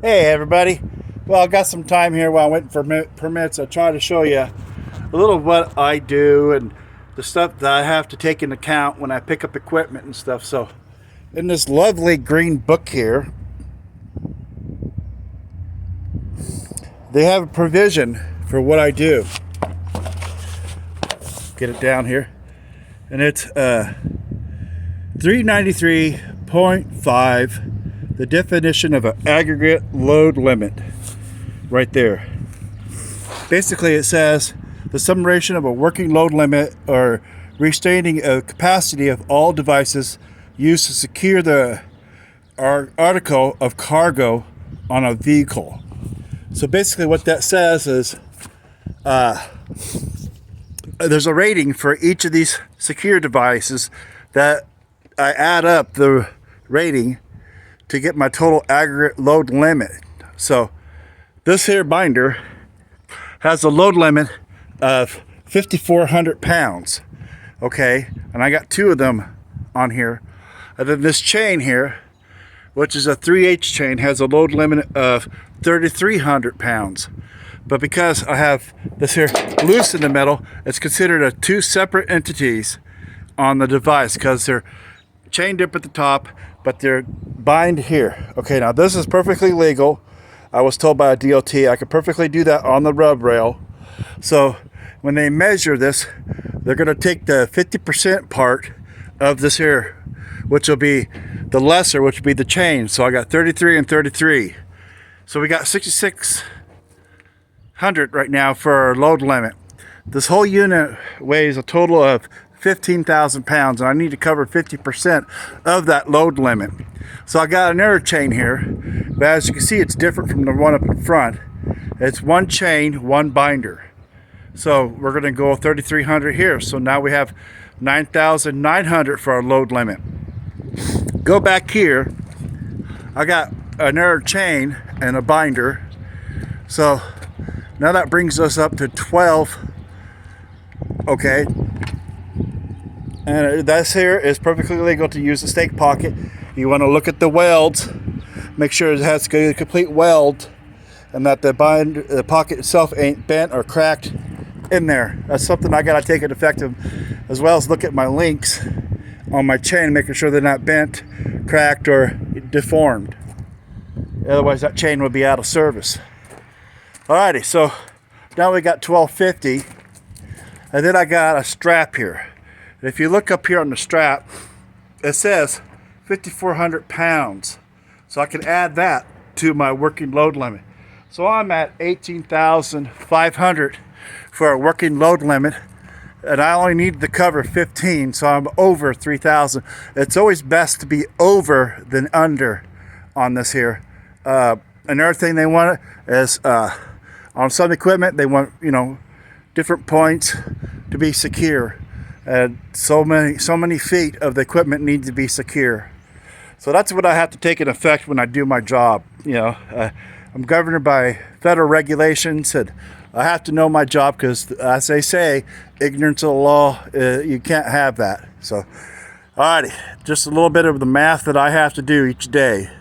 Hey everybody. Well, I got some time here while I'm waiting for permits. I try to show you a little of what I do and the stuff that I have to take into account when I pick up equipment and stuff. So in this lovely green book here, they have a provision for what I do. Get it down here. And it's 393.5, the definition of an aggregate load limit right there. Basically it says the summation of a working load limit or restraining a capacity of all devices used to secure the article of cargo on a vehicle. So basically what that says is there's a rating for each of these secure devices that I add up the rating to get my total aggregate load limit. So this here binder has a load limit of 5,400 pounds. Okay, and I got two of them on here. And then this chain here, which is a 3/8 chain, has a load limit of 3,300 pounds. But because I have this here loose in the middle, it's considered two separate entities on the device because they're chained up at the top, but they're bind here. Okay, now this is perfectly legal. I was told by a DOT I could perfectly do that on the rub rail. So when they measure this, they're going to take the 50% part of this here, which will be the lesser, which will be the chain. So I got 33 and 33. So we got 6,600 right now for our load limit. This whole unit weighs a total of 15,000 pounds, and I need to cover 50% of that load limit. So I got another chain here, but as you can see, it's different from the one up in front. It's one chain, one binder. So we're going to go 3,300 here. So now we have 9,900 for our load limit. Go back here. I got another chain and a binder. So now that brings us up to 12. Okay. And this here is perfectly legal to use the stake pocket. You want to look at the welds, make sure it has a complete weld, and that the pocket itself ain't bent or cracked in there. That's something I gotta take into effect, as well as look at my links on my chain, making sure they're not bent, cracked, or deformed. Otherwise, that chain would be out of service. Alrighty, so now we got 1250, and then I got a strap here. If you look up here on the strap, it says 5,400 pounds. So I can add that to my working load limit. So I'm at 18,500 for a working load limit. And I only need to cover 15, so I'm over 3,000. It's always best to be over than under on this here. Another thing they want is on some equipment, they want, different points to be secure. And so many feet of the equipment need to be secure. So that's what I have to take in effect when I do my job. I'm governed by federal regulations, and I have to know my job because, as they say, ignorance of the law, you can't have that. So, alrighty, just a little bit of the math that I have to do each day.